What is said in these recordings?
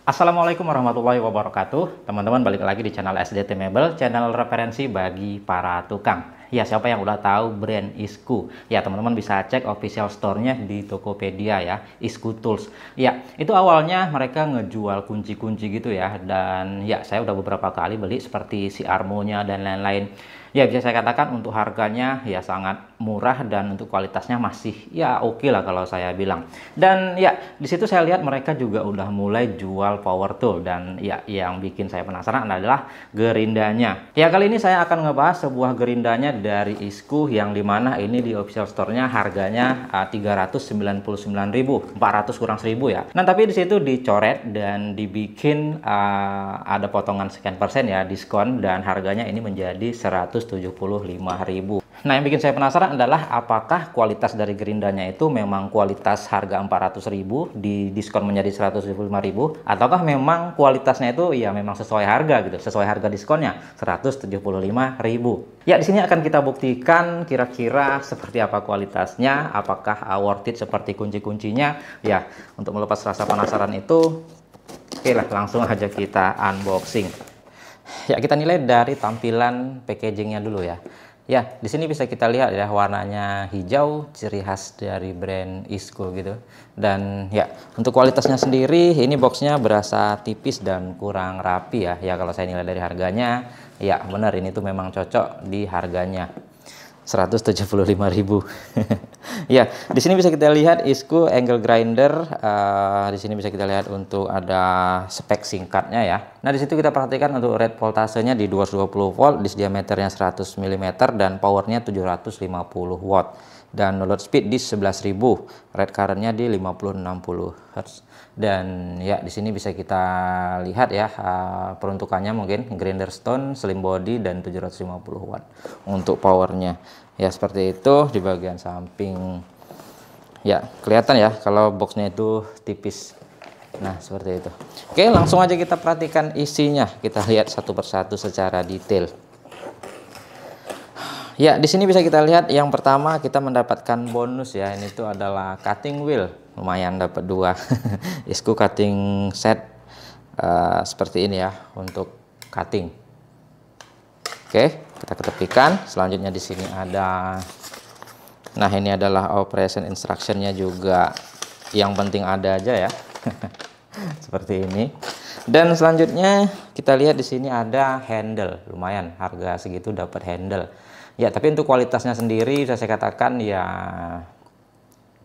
Assalamualaikum warahmatullahi wabarakatuh. Teman-teman, balik lagi di channel SDT Mebel, channel referensi bagi para tukang. Ya, siapa yang udah tahu brand Isku? Ya, teman-teman bisa cek official store-nya di Tokopedia ya, Isku Tools. Ya, itu awalnya mereka ngejual kunci-kunci gitu ya. Dan ya, saya udah beberapa kali beli seperti si Armo-nya dan lain-lain. Ya, bisa saya katakan untuk harganya ya sangat murah dan untuk kualitasnya masih ya oke lah kalau saya bilang. Dan ya, di situ saya lihat mereka juga udah mulai jual power tool dan ya yang bikin saya penasaran adalah gerindanya. Ya, kali ini saya akan ngebahas sebuah gerindanya dari Isku yang dimana ini di official store-nya harganya 399.000, 400 kurang 1.000 ya. Nah, tapi di situ dicoret dan dibikin ada potongan sekian persen ya diskon dan harganya ini menjadi 175.000. Nah, yang bikin saya penasaran adalah apakah kualitas dari gerindanya itu memang kualitas harga 400.000 di diskon menjadi 175.000 ataukah memang kualitasnya itu ya memang sesuai harga gitu, sesuai harga diskonnya 175.000. Ya, di sini akan kita buktikan kira-kira seperti apa kualitasnya, apakah worth it seperti kunci-kuncinya. Ya, untuk melepas rasa penasaran itu, oke lah, langsung aja kita unboxing. Ya, kita nilai dari tampilan packagingnya dulu ya. Ya, di sini bisa kita lihat ya warnanya hijau, ciri khas dari brand Isku gitu. Dan ya, untuk kualitasnya sendiri ini boxnya berasa tipis dan kurang rapi ya. Ya, kalau saya nilai dari harganya, ya benar ini tuh memang cocok di harganya. 175.000. Ya, di sini bisa kita lihat Isku angle grinder. Di sini bisa kita lihat untuk ada spek singkatnya ya. Nah, di situ kita perhatikan untuk rate voltasenya di 220 volt, di diameternya 100 mm dan powernya 750 watt. Dan load speed di 11.000, rate currentnya di 50-60 Hz. Dan ya, di sini bisa kita lihat ya peruntukannya mungkin grinder stone, slim body dan 750 watt untuk powernya. Ya, seperti itu di bagian samping. Ya, kelihatan ya kalau boxnya itu tipis. Nah, seperti itu. Oke, langsung aja kita perhatikan isinya. Kita lihat satu persatu secara detail. Ya, di sini bisa kita lihat yang pertama kita mendapatkan bonus ya. Ini tuh adalah cutting wheel. Lumayan dapat dua. Isku cutting set seperti ini ya untuk cutting. Oke, kita ketepikan. Selanjutnya di sini ada, nah ini adalah operation instructionnya juga. Yang penting ada aja ya. Seperti ini. Dan selanjutnya kita lihat di sini ada handle. Lumayan, harga segitu dapat handle. Ya, tapi untuk kualitasnya sendiri bisa saya katakan ya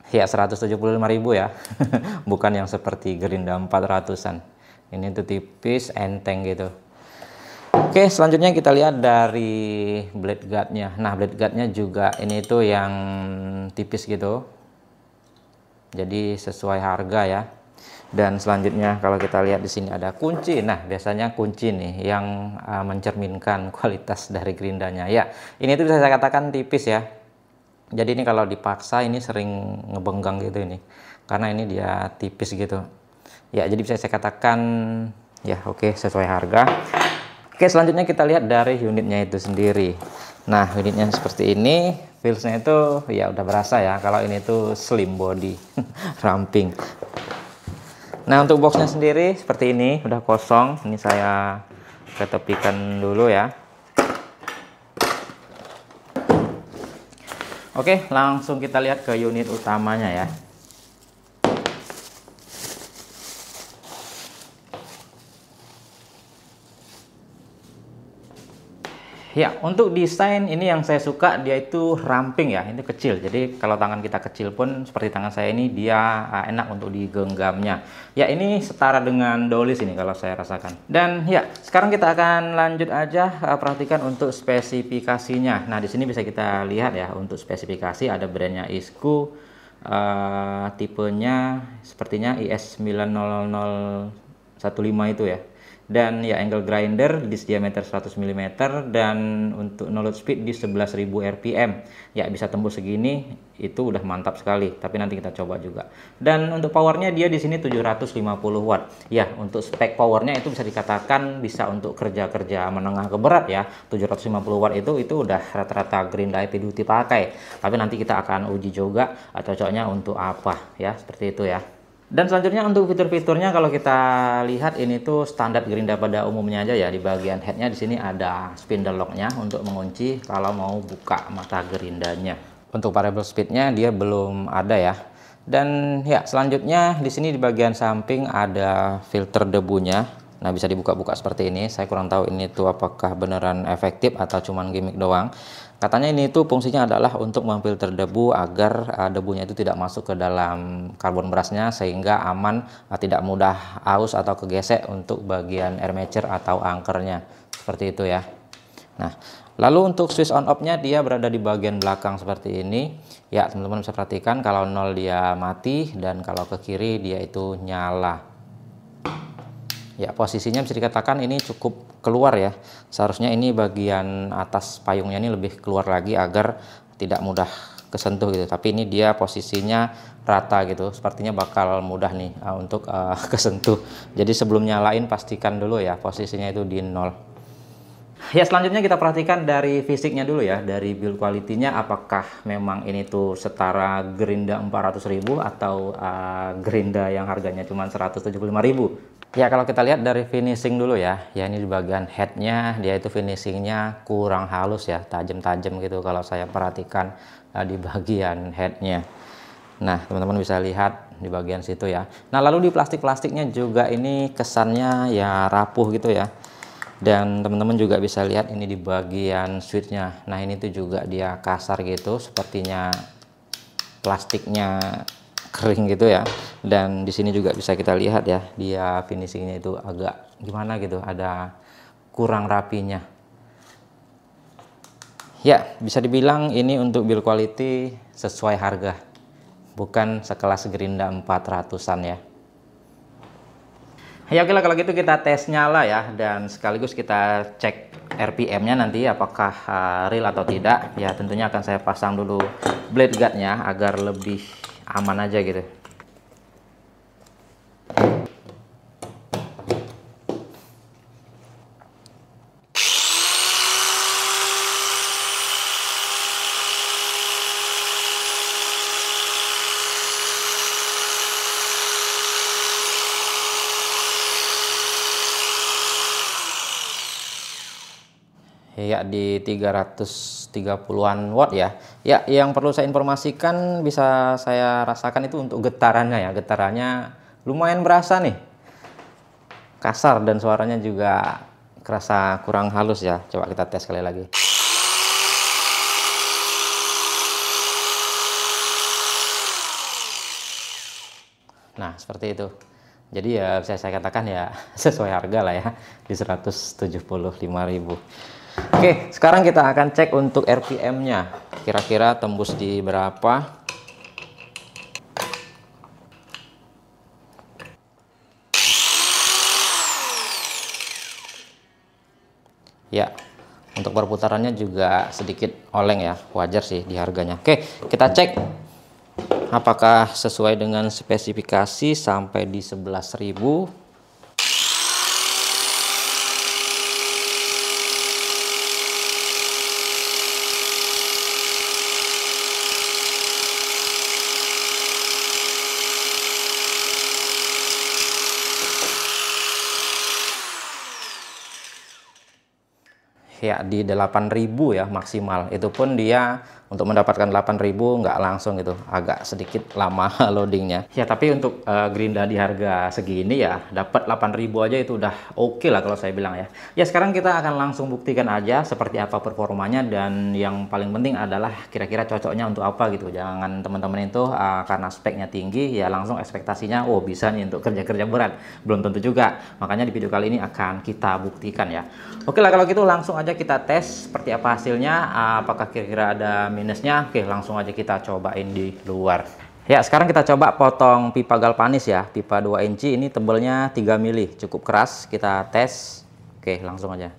175.000 ya. Bukan yang seperti Gerinda 400-an. Ini tuh tipis, enteng gitu. Oke, selanjutnya kita lihat dari blade guardnya. Nah, blade guardnya juga ini tuh yang tipis gitu. Jadi sesuai harga ya. Dan selanjutnya kalau kita lihat di sini ada kunci. Nah, biasanya kunci nih yang mencerminkan kualitas dari gerindanya. Ya, ini tuh bisa saya katakan tipis ya. Jadi ini kalau dipaksa ini sering ngebenggang gitu ini. Karena ini dia tipis gitu. Ya, jadi bisa saya katakan ya oke, sesuai harga. Oke, selanjutnya kita lihat dari unitnya itu sendiri. Nah, unitnya seperti ini. Feelsnya itu ya udah berasa ya. Kalau ini tuh slim body, ramping. Nah, untuk boxnya sendiri seperti ini, udah kosong. Ini saya ketepikan dulu ya. Oke, langsung kita lihat ke unit utamanya ya. Ya, untuk desain ini yang saya suka, dia itu ramping ya, ini kecil. Jadi kalau tangan kita kecil pun seperti tangan saya ini, dia enak untuk digenggamnya. Ya, ini setara dengan Dolis ini kalau saya rasakan. Dan ya, sekarang kita akan lanjut aja perhatikan untuk spesifikasinya. Nah, di sini bisa kita lihat ya untuk spesifikasi ada brandnya Isku, tipenya sepertinya IS90015 itu ya. Dan ya angle grinder di diameter 100 mm dan untuk no load speed di 11.000 rpm. Ya, bisa tembus segini itu udah mantap sekali, tapi nanti kita coba juga. Dan untuk powernya dia di sini 750 watt. Ya, untuk spek powernya itu bisa dikatakan bisa untuk kerja-kerja menengah ke berat ya. 750 watt itu udah rata-rata Gerinda heavy duty pakai. Tapi nanti kita akan uji juga cocoknya untuk apa ya, seperti itu ya. Dan selanjutnya untuk fitur-fiturnya, kalau kita lihat ini tuh standar Gerinda pada umumnya aja ya. Di bagian headnya di sini ada spindle locknya untuk mengunci kalau mau buka mata gerindanya. Untuk variable speednya dia belum ada ya. Dan ya selanjutnya di sini di bagian samping ada filter debunya. Nah, bisa dibuka-buka seperti ini. Saya kurang tahu ini tuh apakah beneran efektif atau cuman gimmick doang. Katanya ini tuh fungsinya adalah untuk memfilter debu agar debunya itu tidak masuk ke dalam karbon brushnya, sehingga aman, tidak mudah aus atau kegesek untuk bagian armature atau angkernya. Seperti itu ya. Nah, lalu untuk switch on off-nya dia berada di bagian belakang seperti ini. Ya, teman-teman bisa perhatikan kalau 0 dia mati dan kalau ke kiri dia itu nyala. Ya, posisinya bisa dikatakan ini cukup keluar ya. Seharusnya ini bagian atas payungnya ini lebih keluar lagi agar tidak mudah kesentuh gitu. Tapi ini dia posisinya rata gitu. Sepertinya bakal mudah nih untuk kesentuh. Jadi sebelum nyalain pastikan dulu ya posisinya itu di 0. Ya, selanjutnya kita perhatikan dari fisiknya dulu ya, dari build quality-nya apakah memang ini tuh setara Gerinda 400.000 atau Gerinda yang harganya cuma 175.000. Ya, kalau kita lihat dari finishing dulu ya, ya ini di bagian headnya dia itu finishingnya kurang halus ya, tajam-tajam gitu kalau saya perhatikan di bagian headnya. Nah, teman-teman bisa lihat di bagian situ ya. Nah, lalu di plastik-plastiknya juga ini kesannya ya rapuh gitu ya. Dan teman-teman juga bisa lihat ini di bagian switchnya. Nah, ini tuh juga dia kasar gitu, sepertinya plastiknya kering gitu ya. Dan di sini juga bisa kita lihat ya, dia finishingnya itu agak gimana gitu, ada kurang rapinya. Ya, bisa dibilang ini untuk build quality sesuai harga, bukan sekelas Gerinda 400-an ya. Ya oke lah, kalau gitu kita tes nyala ya, dan sekaligus kita cek RPM-nya nanti apakah real atau tidak. Ya tentunya akan saya pasang dulu blade guard-nya agar lebih aman aja gitu. Ya di 330-an watt ya. Ya, yang perlu saya informasikan bisa saya rasakan itu untuk getarannya ya. Getarannya lumayan berasa nih. Kasar dan suaranya juga kerasa kurang halus ya. Coba kita tes sekali lagi. Nah, seperti itu. Jadi ya bisa saya katakan ya sesuai harga lah ya, di 175.000. Oke, sekarang kita akan cek untuk RPM-nya. Kira-kira tembus di berapa? Ya, untuk perputarannya juga sedikit oleng ya, wajar sih di harganya. Oke, kita cek apakah sesuai dengan spesifikasi sampai di 11.000. Ya di 8.000 ya maksimal. Itu pun dia untuk mendapatkan 8.000 nggak langsung gitu, agak sedikit lama loadingnya ya. Tapi untuk Gerinda di harga segini ya dapat 8.000 aja itu udah oke lah kalau saya bilang ya. Ya sekarang kita akan langsung buktikan aja seperti apa performanya, dan yang paling penting adalah kira-kira cocoknya untuk apa gitu. Jangan teman-teman itu karena speknya tinggi ya langsung ekspektasinya oh bisa nih untuk kerja-kerja berat, belum tentu juga. Makanya di video kali ini akan kita buktikan ya. Oke lah, kalau gitu langsung aja kita tes seperti apa hasilnya, apakah kira-kira ada minusnya. Oke, langsung aja kita cobain di luar. Ya, sekarang kita coba potong pipa galvanis ya. Pipa 2 inci ini tebelnya 3 mili, cukup keras. Kita tes. Oke, langsung aja.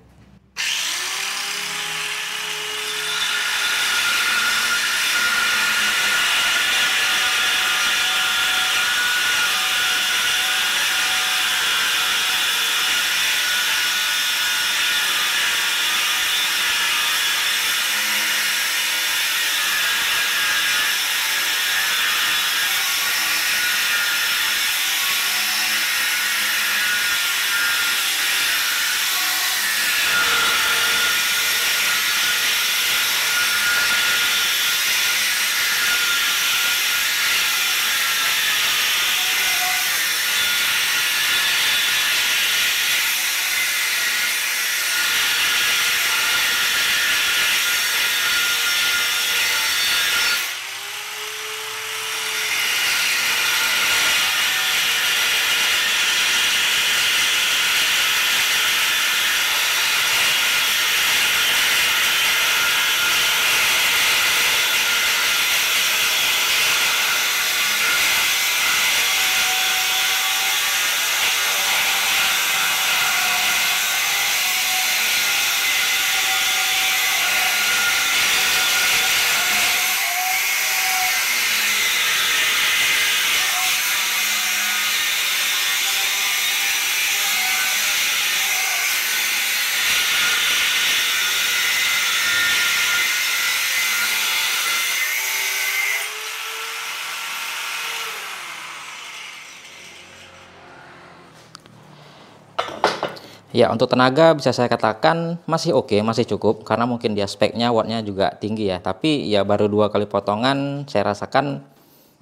Ya, untuk tenaga bisa saya katakan masih oke, masih cukup karena mungkin dia speknya wattnya juga tinggi ya. Tapi ya baru 2 kali potongan saya rasakan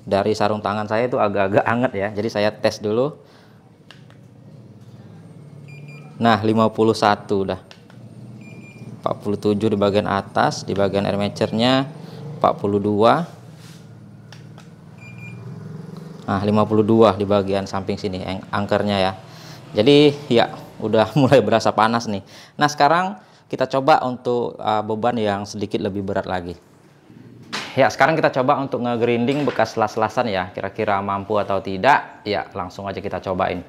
dari sarung tangan saya itu agak-agak anget ya. Jadi saya tes dulu. Nah, 51 udah. 47 di bagian atas, di bagian air matchernya 42. Nah, 52 di bagian samping sini angkernya ya. Jadi ya udah mulai berasa panas nih. Nah, sekarang kita coba untuk beban yang sedikit lebih berat lagi. Ya, sekarang kita coba untuk nge-grinding bekas las-lasan ya. Kira-kira mampu atau tidak? Ya, langsung aja kita cobain.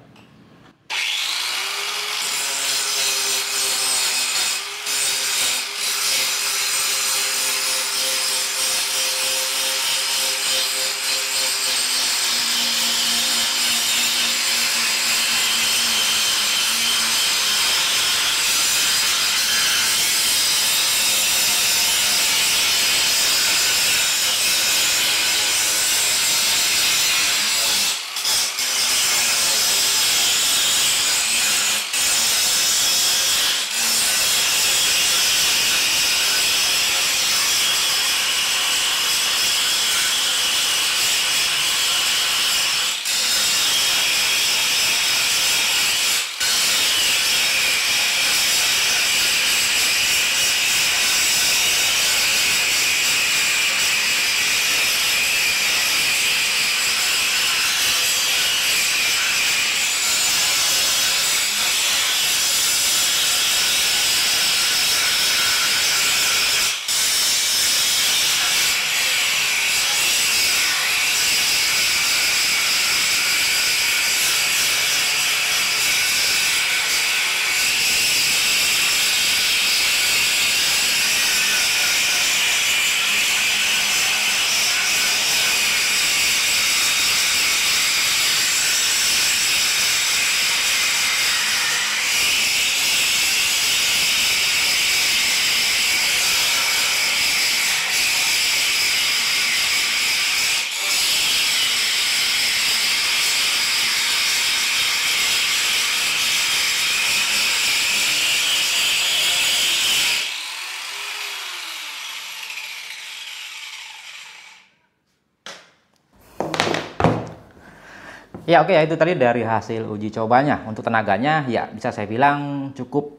Ya oke ya, itu tadi dari hasil uji cobanya. Untuk tenaganya ya bisa saya bilang cukup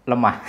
lemah.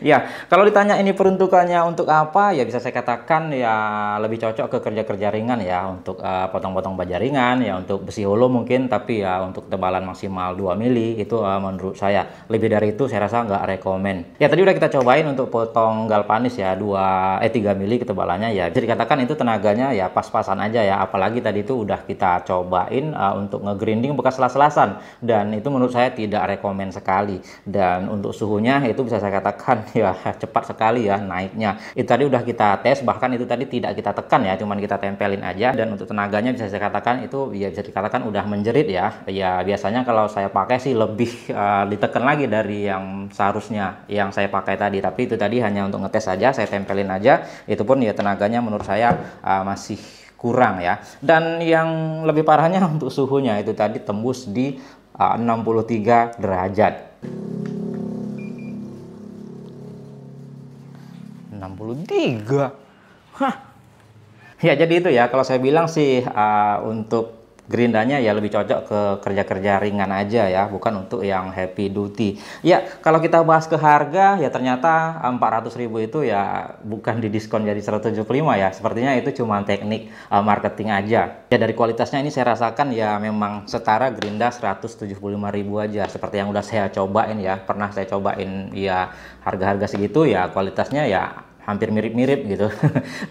Ya, kalau ditanya ini peruntukannya untuk apa, ya bisa saya katakan ya lebih cocok ke kerja-kerja ringan ya, untuk potong-potong baja ringan ya, untuk besi holo mungkin, tapi ya untuk ketebalan maksimal 2 mili itu menurut saya. Lebih dari itu saya rasa nggak rekomen. Ya tadi udah kita cobain untuk potong galvanis ya 3 mili ketebalannya ya. Jadi dikatakan itu tenaganya ya pas-pasan aja ya, apalagi tadi itu udah kita cobain untuk nge-grinding bekas las-lasan, dan itu menurut saya tidak rekomen sekali. Dan untuk suhunya itu bisa saya katakan ya cepat sekali ya naiknya. Itu tadi udah kita tes, bahkan itu tadi tidak kita tekan ya, cuman kita tempelin aja. Dan untuk tenaganya bisa saya katakan itu ya bisa dikatakan udah menjerit ya. Ya biasanya kalau saya pakai sih lebih ditekan lagi dari yang seharusnya yang saya pakai tadi, tapi itu tadi hanya untuk ngetes saja, saya tempelin aja. Itu pun ya tenaganya menurut saya masih kurang ya. Dan yang lebih parahnya untuk suhunya itu tadi tembus di 63 derajat. 63. Hah. Ya jadi itu ya, kalau saya bilang sih untuk gerindanya ya lebih cocok ke kerja-kerja ringan aja ya, bukan untuk yang heavy duty. Ya kalau kita bahas ke harga ya ternyata 400.000 itu ya bukan didiskon jadi 175 ya. Sepertinya itu cuma teknik marketing aja. Ya dari kualitasnya ini saya rasakan ya memang setara Gerinda 175.000 aja. Seperti yang udah saya cobain ya, pernah saya cobain ya harga-harga segitu ya, kualitasnya ya hampir mirip-mirip gitu.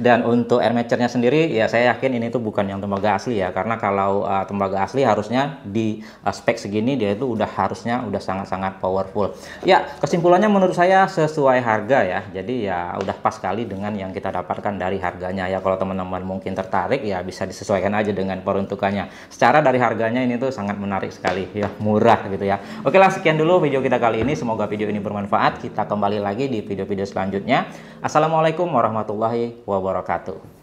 Dan untuk air matchernya sendiri ya saya yakin ini tuh bukan yang tembaga asli ya, karena kalau tembaga asli harusnya di spek segini dia itu udah harusnya udah sangat-sangat powerful. Ya kesimpulannya menurut saya sesuai harga ya, jadi ya udah pas sekali dengan yang kita dapatkan dari harganya ya. Kalau teman-teman mungkin tertarik ya bisa disesuaikan aja dengan peruntukannya. Secara dari harganya ini tuh sangat menarik sekali ya, murah gitu ya. Oke lah, sekian dulu video kita kali ini, semoga video ini bermanfaat. Kita kembali lagi di video-video selanjutnya. Assalamualaikum warahmatullahi wabarakatuh.